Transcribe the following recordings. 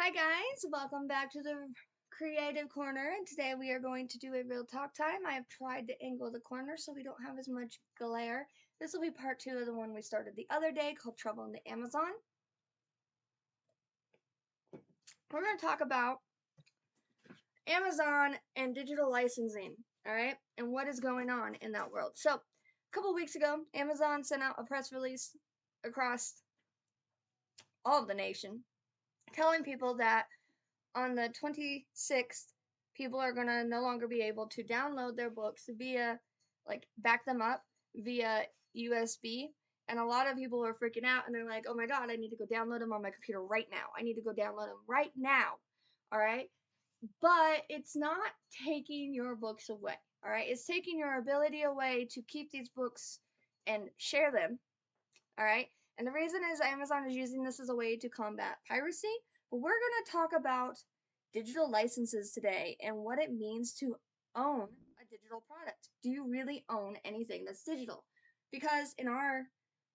Hi guys, welcome back to the Creative Corner, and today we are going to do a real talk time. I have tried to angle the corner so we don't have as much glare. This will be part 2 of the one we started the other day called Trouble in the Amazon. We're going to talk about Amazon and digital licensing, alright, and what is going on in that world. So, a couple weeks ago, Amazon sent out a press release across all of the nation telling people that on the 26th, people are going to no longer be able to download their books via, back them up via USB. And a lot of people are freaking out and they're like, oh my God, I need to go download them on my computer right now. I need to go download them right now. All right. But it's not taking your books away. All right. It's taking your ability away to keep these books and share them. All right. And the reason is Amazon is using this as a way to combat piracy. But we're going to talk about digital licenses today and what it means to own a digital product. Do you really own anything that's digital? Because in our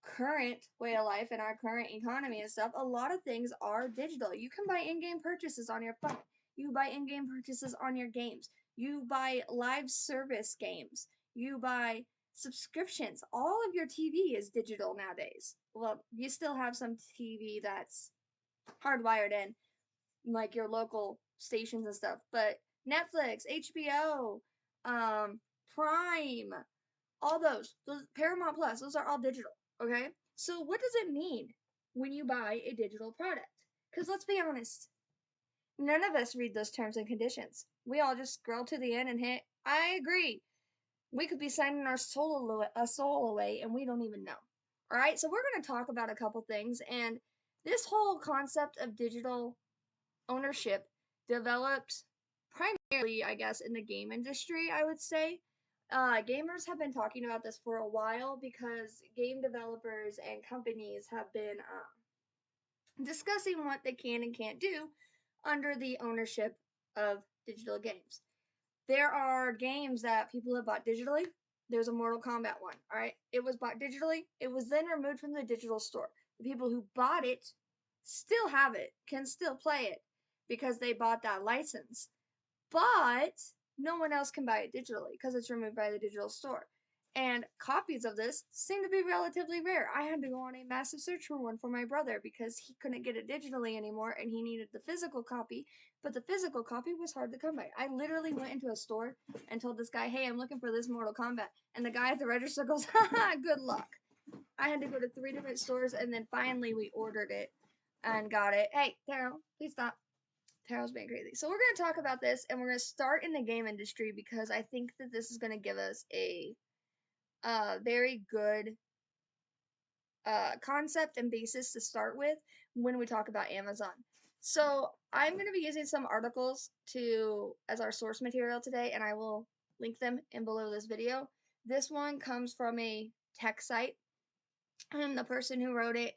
current way of life and our current economy and stuff, a lot of things are digital. You can buy in-game purchases on your phone. You buy in-game purchases on your games. You buy live service games. You buy subscriptions. All of your TV is digital nowadays. Well, you still have some TV that's hardwired in, like your local stations and stuff, but Netflix, HBO, Prime, all those Paramount Plus, those are all digital, okay? So what does it mean when you buy a digital product? Because let's be honest, none of us read those terms and conditions. We all just scroll to the end and hit, I agree. We could be signing our soul away and we don't even know. All right, so we're going to talk about a couple things, and this whole concept of digital ownership developed primarily, I guess, in the game industry, I would say. Gamers have been talking about this for a while because game developers and companies have been discussing what they can and can't do under the ownership of digital games. There are games that people have bought digitally. There's a Mortal Kombat one, all right? It was bought digitally. It was then removed from the digital store. The people who bought it still have it, can still play it because they bought that license. But no one else can buy it digitally because it's removed by the digital store. And copies of this seem to be relatively rare. I had to go on a massive search for one for my brother because he couldn't get it digitally anymore and he needed the physical copy, but the physical copy was hard to come by. I literally went into a store and told this guy, hey, I'm looking for this Mortal Kombat. And the guy at the register goes, haha, good luck. I had to go to 3 different stores and then finally we ordered it and got it. Hey, Taro, please stop. Taro's being crazy. So we're going to talk about this and we're going to start in the game industry because I think that this is going to give us a very good concept and basis to start with when we talk about Amazon. So I'm going to be using some articles as our source material today, and I will link them in below this video. This one comes from a tech site, and the person who wrote it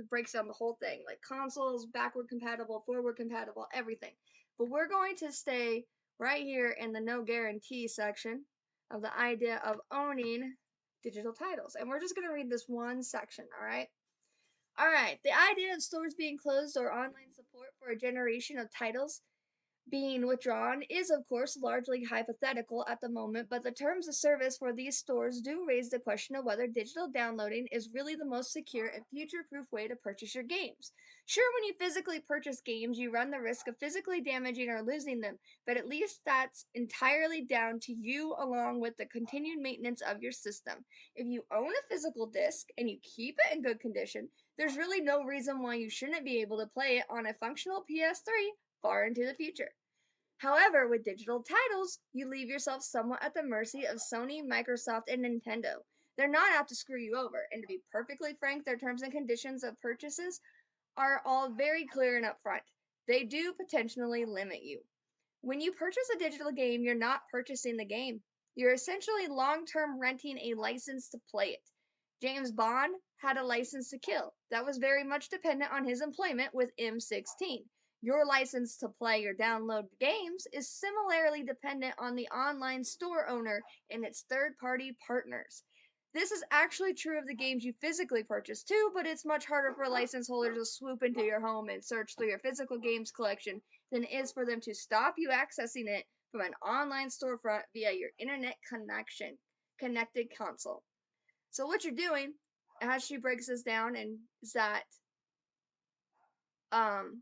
breaks down the whole thing, like consoles, backward compatible, forward compatible, everything. But we're going to stay right here in the no guarantee section of the idea of owning digital titles. And we're just going to read this one section, all right? All right, the idea of stores being closed or online support for a generation of titles being withdrawn is, of course, largely hypothetical at the moment, but the terms of service for these stores do raise the question of whether digital downloading is really the most secure and future-proof way to purchase your games. Sure, when you physically purchase games, you run the risk of physically damaging or losing them, but at least that's entirely down to you along with the continued maintenance of your system. If you own a physical disc and you keep it in good condition, there's really no reason why you shouldn't be able to play it on a functional PS3 far into the future. However, with digital titles, you leave yourself somewhat at the mercy of Sony, Microsoft, and Nintendo. They're not out to screw you over, and to be perfectly frank, their terms and conditions of purchases are all very clear and upfront. They do potentially limit you. When you purchase a digital game, you're not purchasing the game. You're essentially long-term renting a license to play it. James Bond had a license to kill. That was very much dependent on his employment with M16. Your license to play or download games is similarly dependent on the online store owner and its third-party partners. This is actually true of the games you physically purchase too, but it's much harder for a license holder to swoop into your home and search through your physical games collection than it is for them to stop you accessing it from an online storefront via your internet connected console. So what you're doing, as she breaks this down, and is that um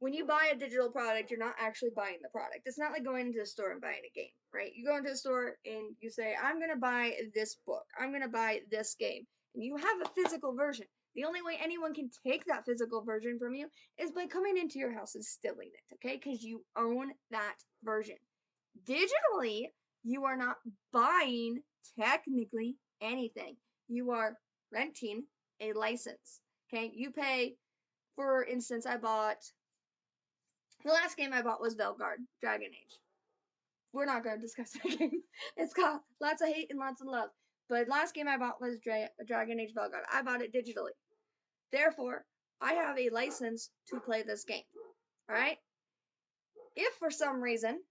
when you buy a digital product, you're not actually buying the product. It's not like going into the store and buying a game, right? You go into the store and you say, I'm going to buy this book. I'm going to buy this game. And you have a physical version. The only way anyone can take that physical version from you is by coming into your house and stealing it, okay? Because you own that version. Digitally, you are not buying technically anything. You are renting a license, okay? You pay, for instance, the last game I bought was Velguard Dragon Age. We're not going to discuss that game. It's got lots of hate and lots of love. But last game I bought was Dragon Age Velguard. I bought it digitally. Therefore, I have a license to play this game. Alright? If for some reason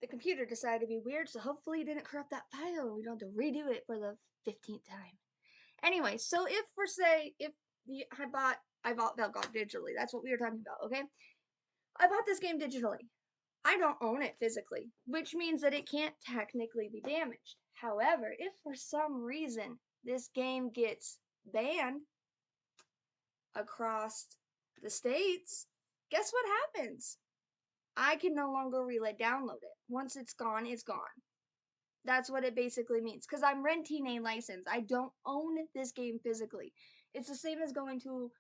the computer decided to be weird, so hopefully it didn't corrupt that file. We don't have to redo it for the 15th time. Anyway, so if for say, if I bought Velguard digitally. That's what we were talking about, okay? I bought this game digitally. I don't own it physically, which means that it can't technically be damaged. However, if for some reason this game gets banned across the states, guess what happens? I can no longer relay download it. Once it's gone, it's gone. That's what it basically means. Because I'm renting a license. I don't own this game physically. It's the same as going to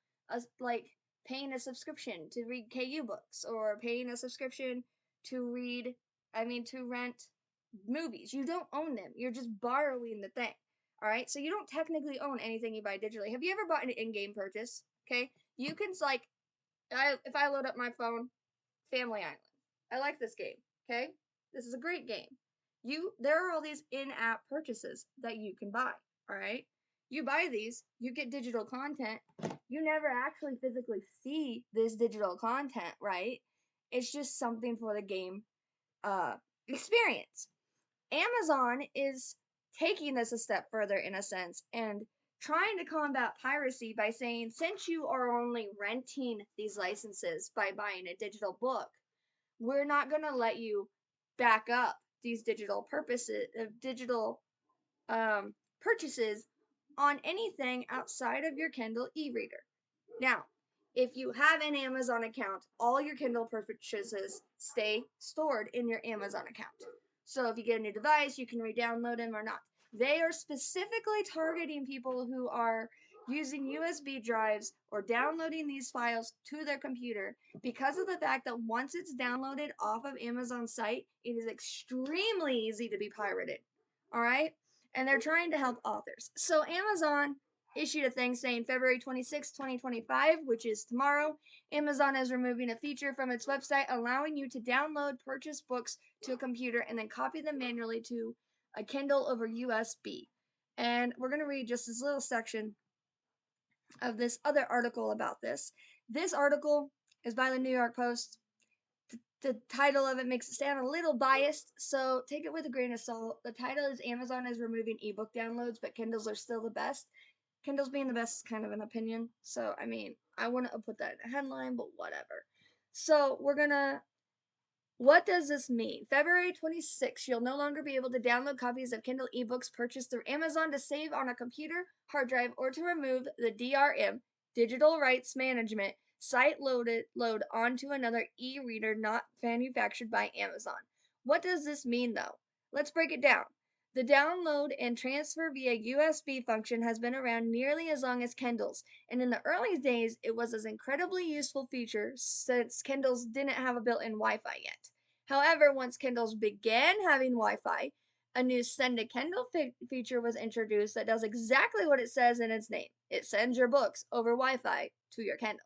paying a subscription to read KU books or paying a subscription to rent movies. You don't own them. You're just borrowing the thing. All right. So you don't technically own anything you buy digitally. Have you ever bought an in-game purchase? Okay. You can if I load up my phone, Family Island. I like this game. Okay. This is a great game. There are all these in-app purchases that you can buy. All right. You buy these, you get digital content. You never actually physically see this digital content, right? It's just something for the game experience. Amazon is taking this a step further in a sense and trying to combat piracy by saying, since you are only renting these licenses by buying a digital book, we're not going to let you back up these digital purchases on anything outside of your Kindle e-reader. Now, if you have an Amazon account, all your Kindle purchases stay stored in your Amazon account. So if you get a new device, you can re-download them or not. They are specifically targeting people who are using USB drives or downloading these files to their computer because of the fact that once it's downloaded off of Amazon's site, it is extremely easy to be pirated. All right? And they're trying to help authors. So Amazon issued a thing saying February 26, 2025, which is tomorrow, Amazon is removing a feature from its website allowing you to download purchased books to a computer and then copy them manually to a Kindle over USB. And we're going to read just this little section of this other article about this. This article is by the New York Post. The title of it makes it sound a little biased, so take it with a grain of salt. The title is Amazon is removing ebook downloads, but Kindles are still the best. Kindles being the best is kind of an opinion, so I mean, I wouldn't have put that in a headline, but whatever. So what does this mean? February 26th, you'll no longer be able to download copies of Kindle ebooks purchased through Amazon to save on a computer, hard drive, or to remove the DRM, Digital Rights Management, site load onto another e-reader not manufactured by Amazon. What does this mean though? Let's break it down. The download and transfer via USB function has been around nearly as long as Kindles, and in the early days it was an incredibly useful feature since Kindles didn't have a built-in Wi-Fi yet. However, once Kindles began having Wi-Fi, a new Send to Kindle feature was introduced that does exactly what it says in its name. It sends your books over Wi-Fi to your Kindle.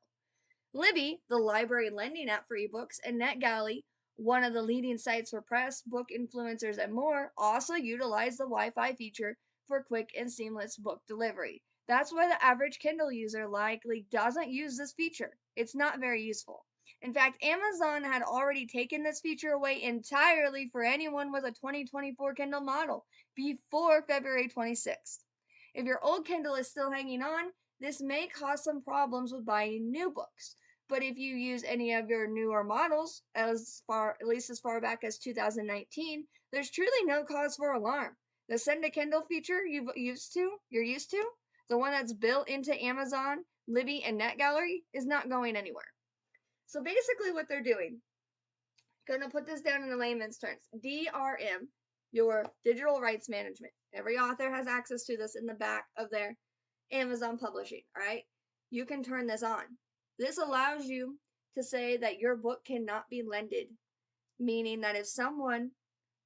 Libby, the library lending app for ebooks, and NetGalley, one of the leading sites for press, book influencers, and more, also utilize the Wi-Fi feature for quick and seamless book delivery. That's why the average Kindle user likely doesn't use this feature. It's not very useful. In fact, Amazon had already taken this feature away entirely for anyone with a 2024 Kindle model before February 26th. If your old Kindle is still hanging on, this may cause some problems with buying new books. But if you use any of your newer models, at least as far back as 2019, there's truly no cause for alarm. The Send a Kindle feature you're used to, the one that's built into Amazon, Libby, and NetGallery, is not going anywhere. So basically what they're doing, gonna put this down in the layman's terms. DRM, your digital rights management. Every author has access to this in the back of their Amazon publishing, all right? You can turn this on. This allows you to say that your book cannot be lended, meaning that if someone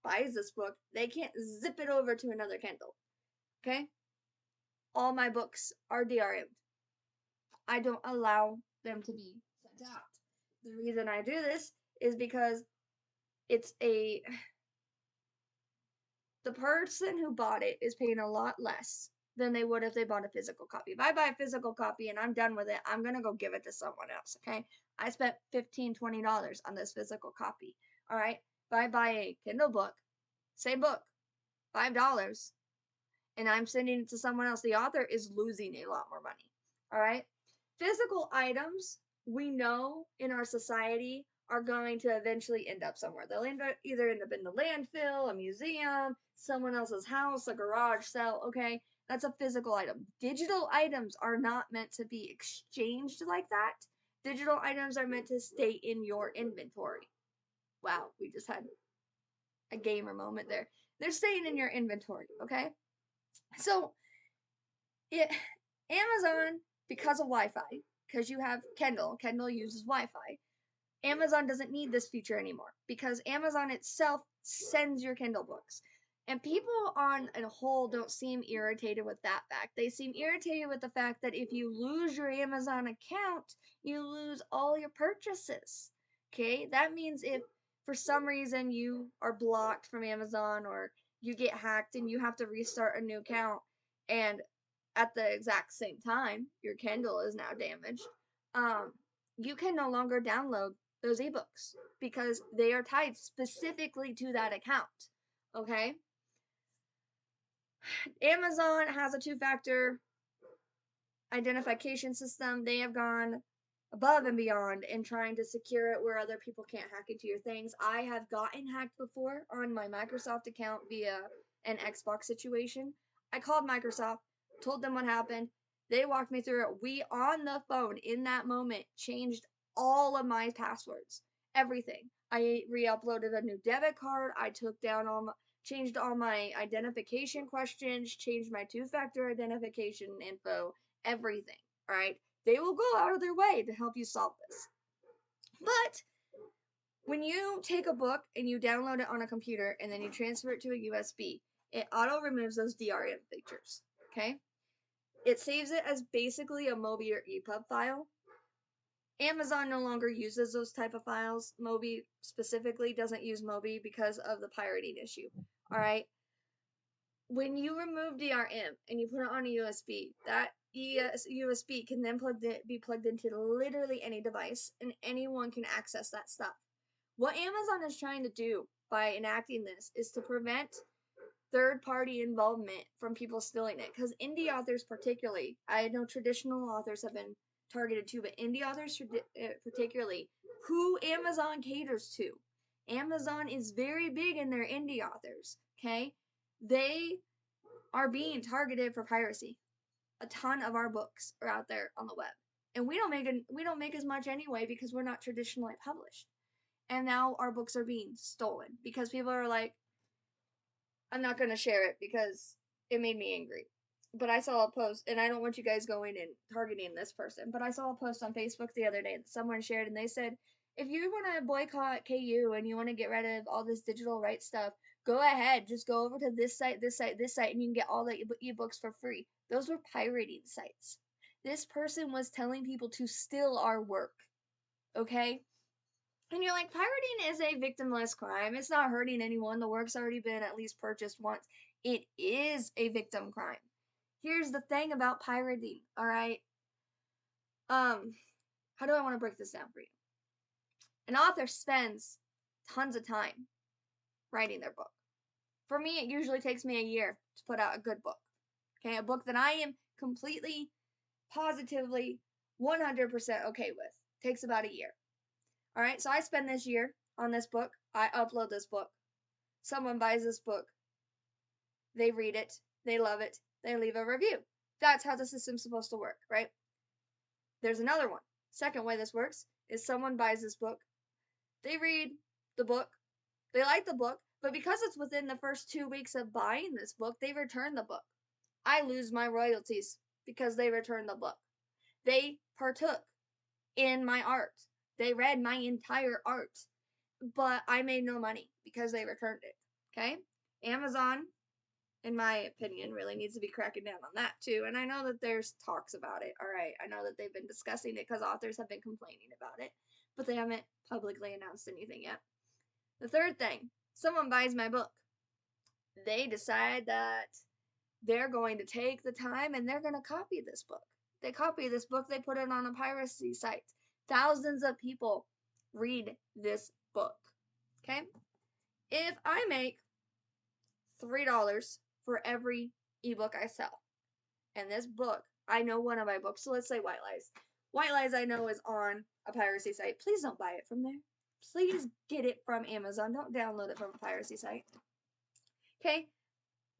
buys this book, they can't zip it over to another Kindle, okay? All my books are DRM'd. I don't allow them to be sent out. The reason I do this is because it's the person who bought it is paying a lot less than they would if they bought a physical copy. If I buy a physical copy and I'm done with it, I'm going to go give it to someone else, okay? I spent $15, $20 on this physical copy, all right? If I buy a Kindle book, same book, $5, and I'm sending it to someone else, the author is losing a lot more money, all right? Physical items, we know in our society, are going to eventually end up somewhere. They'll either end up in the landfill, a museum, someone else's house, a garage sale, okay? That's a physical item. Digital items are not meant to be exchanged like that. Digital items are meant to stay in your inventory. Wow, we just had a gamer moment there. They're staying in your inventory, okay? So, Amazon, because of Wi-Fi, because you have Kindle uses Wi-Fi, Amazon doesn't need this feature anymore because Amazon itself sends your Kindle books. And people on a whole don't seem irritated with that fact. They seem irritated with the fact that if you lose your Amazon account, you lose all your purchases. Okay? That means if for some reason you are blocked from Amazon or you get hacked and you have to restart a new account and at the exact same time your Kindle is now damaged, you can no longer download those ebooks because they are tied specifically to that account. Okay? Amazon has a two-factor identification system. They have gone above and beyond in trying to secure it where other people can't hack into your things. I have gotten hacked before on my Microsoft account via an Xbox situation. I called Microsoft, told them what happened. They walked me through it. We, on the phone in that moment, changed all of my passwords. Everything. I re-uploaded a new debit card. I took down changed all my identification questions, changed my two-factor identification info, everything. All right? They will go out of their way to help you solve this. But when you take a book and you download it on a computer and then you transfer it to a USB, it auto removes those DRM features. Okay? It saves it as basically a MOBI or EPUB file. Amazon no longer uses those type of files. Mobi specifically doesn't use Mobi because of the pirating issue. All right? When you remove DRM and you put it on a USB, that USB can then be plugged into literally any device, and anyone can access that stuff. What Amazon is trying to do by enacting this is to prevent third-party involvement from people stealing it. Because indie authors, particularly, I know traditional authors have been targeted too, but indie authors particularly, who Amazon caters to. Amazon is very big in their indie authors. Okay, they are being targeted for piracy. A ton of our books are out there on the web, and we don't make as much anyway because we're not traditionally published. And now our books are being stolen because people are like, I'm not gonna share it because it made me angry. But I saw a post, and I don't want you guys going and targeting this person, but I saw a post on Facebook the other day that someone shared, and they said, if you want to boycott KU and you want to get rid of all this digital rights stuff, go ahead. Just go over to this site, this site, this site, and you can get all the ebooks for free. Those were pirating sites. This person was telling people to steal our work. Okay? And you're like, pirating is a victimless crime. It's not hurting anyone. The work's already been at least purchased once. It is a victim crime. Here's the thing about pirating, all right? How do I want to break this down for you? An author spends tons of time writing their book. For me, it usually takes me a year to put out a good book. Okay, a book that I am completely, positively, 100% okay with. Takes about a year. All right, so I spend this year on this book. I upload this book. Someone buys this book. They read it. They love it. They leave a review. That's how the system's supposed to work, right? There's another one. Second way this works is someone buys this book. They read the book. They like the book, but because it's within the first 2 weeks of buying this book, they return the book. I lose my royalties because they returned the book. They partook in my art. They read my entire art, but I made no money because they returned it. Okay? Amazon, in my opinion, really needs to be cracking down on that too. And I know that there's talks about it. All right. I know that they've been discussing it because authors have been complaining about it, but they haven't publicly announced anything yet. The third thing, someone buys my book. They decide that they're going to take the time and they're going to copy this book. They copy this book, they put it on a piracy site. Thousands of people read this book. Okay? If I make $3 for every ebook I sell, and this book, I know one of my books, so let's say White Lies. White Lies I know is on a piracy site. Please don't buy it from there. Please get it from Amazon. Don't download it from a piracy site. Okay?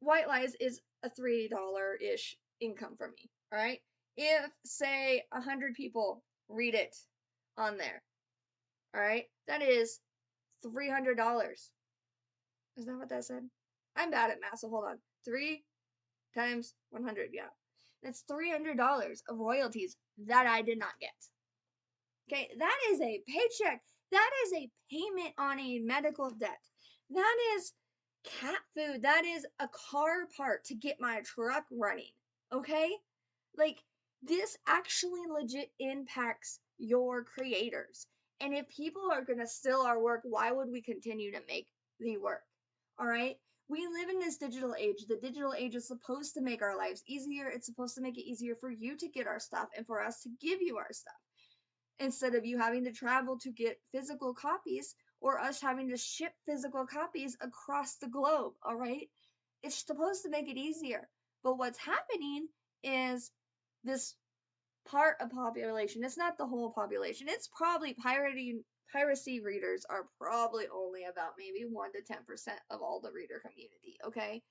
White Lies is a $3-ish income for me. All right. If say 100 people read it on there, all right, that is $300. Is that what that said? I'm bad at math, so hold on. 3 times 100, yeah. That's $300 of royalties that I did not get. Okay, that is a paycheck. That is a payment on a medical debt. That is cat food. That is a car part to get my truck running. Okay? Like, this actually legit impacts your creators. And if people are going to steal our work, why would we continue to make the work? All right? We live in this digital age. The digital age is supposed to make our lives easier. It's supposed to make it easier for you to get our stuff and for us to give you our stuff, instead of you having to travel to get physical copies or us having to ship physical copies across the globe. All right? It's supposed to make it easier. But what's happening is this part of population, it's not the whole population. It's probably piracy readers are probably only about maybe 1 to 10% of all the reader community, okay?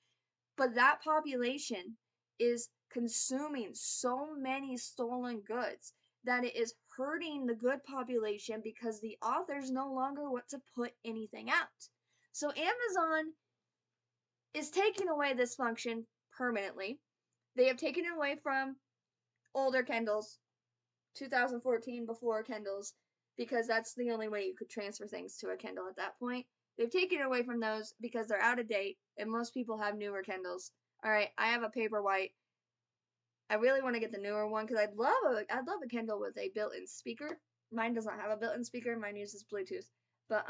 But that population is consuming so many stolen goods that it is hurting the good population because the authors no longer want to put anything out. So Amazon is taking away this function permanently. They have taken it away from older Kindles, 2014 before Kindles, because that's the only way you could transfer things to a Kindle at that point. They've taken it away from those because they're out of date and most people have newer Kindles. All right, I have a Paperwhite. I really want to get the newer one because I'd love a Kindle with a built-in speaker. Mine does not have a built-in speaker. Mine uses Bluetooth. But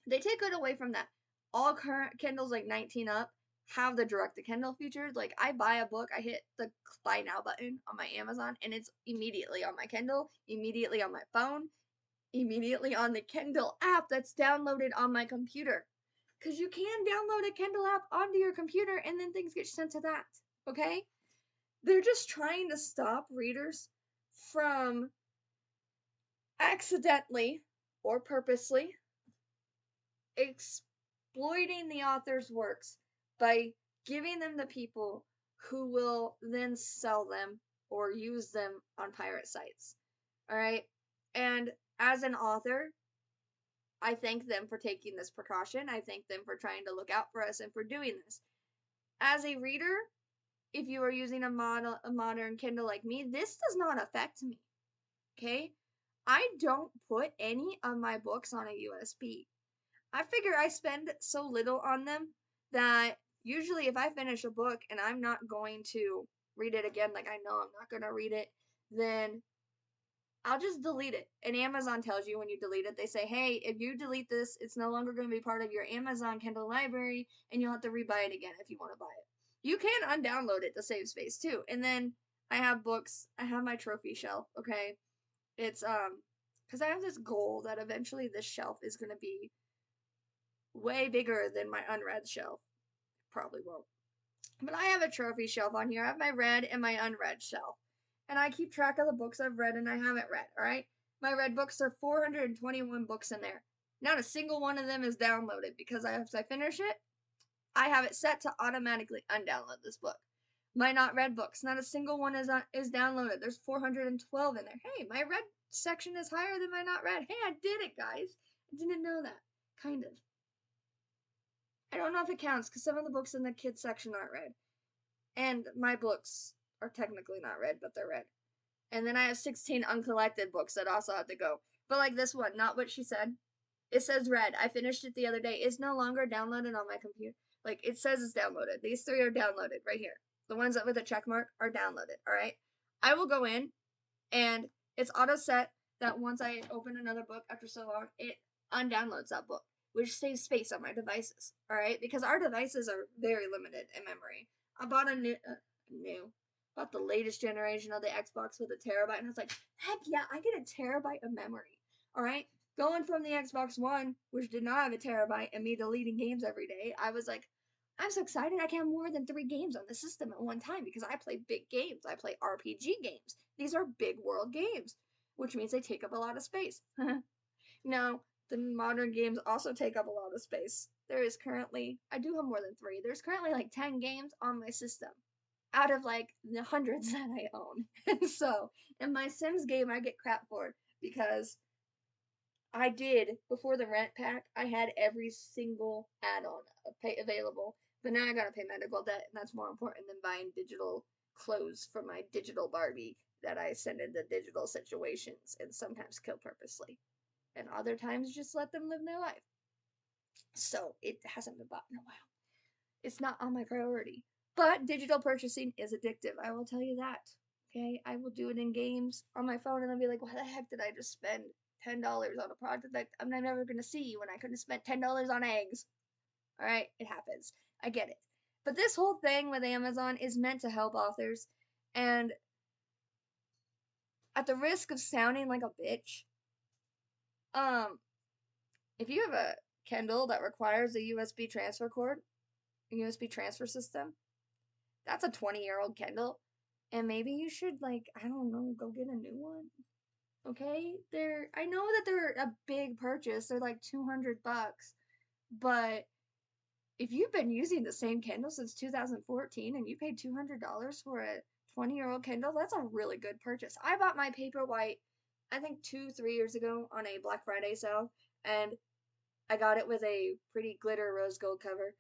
they take it away from that. All current Kindles like 19 up have the direct to Kindle feature. Like, I buy a book, I hit the buy now button on my Amazon, and it's immediately on my Kindle, immediately on my phone, immediately on the Kindle app that's downloaded on my computer. Because you can download a Kindle app onto your computer and then things get sent to that. Okay? They're just trying to stop readers from accidentally or purposely exploiting the author's works by giving them to people who will then sell them or use them on pirate sites. All right? And as an author, I thank them for taking this precaution. I thank them for trying to look out for us and for doing this. As a reader, if you are using a modern Kindle like me, this does not affect me. Okay? I don't put any of my books on a USB. I figure I spend so little on them that usually if I finish a book and I'm not going to read it again, like I know I'm not going to read it, then I'll just delete it. And Amazon tells you when you delete it, they say, hey, if you delete this, it's no longer going to be part of your Amazon Kindle library and you'll have to rebuy it again if you want to buy it. You can undownload it to save space too. And then I have books. I have my trophy shelf, okay? It's because I have this goal that eventually this shelf is going to be way bigger than my unread shelf. Probably won't. But I have a trophy shelf on here. I have my read and my unread shelf. And I keep track of the books I've read and I haven't read, alright? My read books are 421 books in there. Not a single one of them is downloaded because as I finish it, I have it set to automatically undownload this book. My not read books, not a single one is downloaded. There's 412 in there. Hey, my read section is higher than my not read. Hey, I did it, guys. I didn't know that. Kind of. I don't know if it counts because some of the books in the kids section aren't read. And my books are technically not read, but they're read. And then I have 16 uncollected books that also have to go. But like this one, Not What She Said. It says read. I finished it the other day. It's no longer downloaded on my computer. Like it says it's downloaded. These 3 are downloaded right here. The ones that with a check mark are downloaded. All right. I will go in and it's auto set that once I open another book after so long, it undownloads that book, which saves space on my devices. All right. Because our devices are very limited in memory. I bought bought the latest generation of the Xbox with a terabyte, and I was like, heck yeah, I get a terabyte of memory. All right. Going from the Xbox One, which did not have a terabyte, and me deleting games every day, I was like, I'm so excited I can have more than 3 games on the system at one time because I play big games. I play RPG games. These are big world games, which means they take up a lot of space. No, the modern games also take up a lot of space. There is currently, I do have more than 3. There's currently like 10 games on my system out of like the hundreds that I own. And so, in my Sims game, I get crap for because I did, before the rent pack, I had every single add-on available. But now I gotta pay medical debt, and that's more important than buying digital clothes for my digital Barbie that I send into digital situations and sometimes kill purposely. And other times just let them live their life. So it hasn't been bought in a while. It's not on my priority. But digital purchasing is addictive, I will tell you that. Okay, I will do it in games on my phone and I'll be like, why the heck did I just spend $10 on a product that I'm never gonna see when I could have spent $10 on eggs? Alright, it happens. I get it. But this whole thing with Amazon is meant to help authors, and at the risk of sounding like a bitch, um, if you have a Kindle that requires a USB transfer cord, a USB transfer system, that's a 20-year-old Kindle. And maybe you should, like, I don't know, go get a new one. Okay? I know that they're a big purchase. They're like $200. But if you've been using the same Kindle since 2014 and you paid $200 for a 20-year-old Kindle, that's a really good purchase. I bought my Paperwhite, I think 3 years ago on a Black Friday sale, and I got it with a pretty glitter rose gold cover,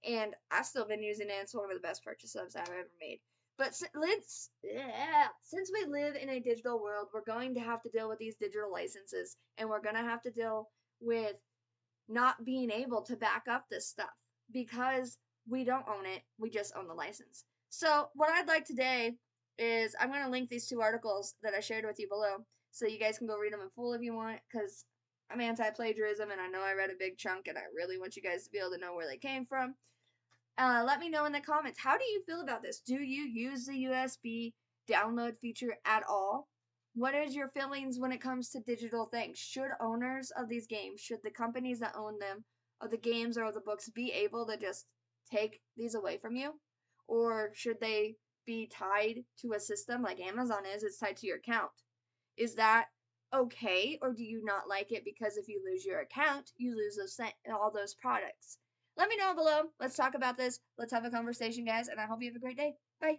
and I've still been using it. It's one of the best purchases I've ever made. But since we live in a digital world, we're going to have to deal with these digital licenses, and we're going to have to deal with not being able to back up this stuff because we don't own it. We just own the license. So what I'd like today is I'm going to link these 2 articles that I shared with you below so you guys can go read them in full if you want, because I'm anti-plagiarism and I know I read a big chunk and I really want you guys to be able to know where they came from. Let me know in the comments. How do you feel about this? Do you use the USB download feature at all? What is your feelings when it comes to digital things? Should owners of these games, should the companies that own them, of the games or of the books, be able to just take these away from you? Or should they be tied to a system like Amazon is? It's tied to your account. Is that okay, or do you not like it because if you lose your account, you lose all those products? Let me know below. Let's talk about this. Let's have a conversation, guys, and I hope you have a great day. Bye.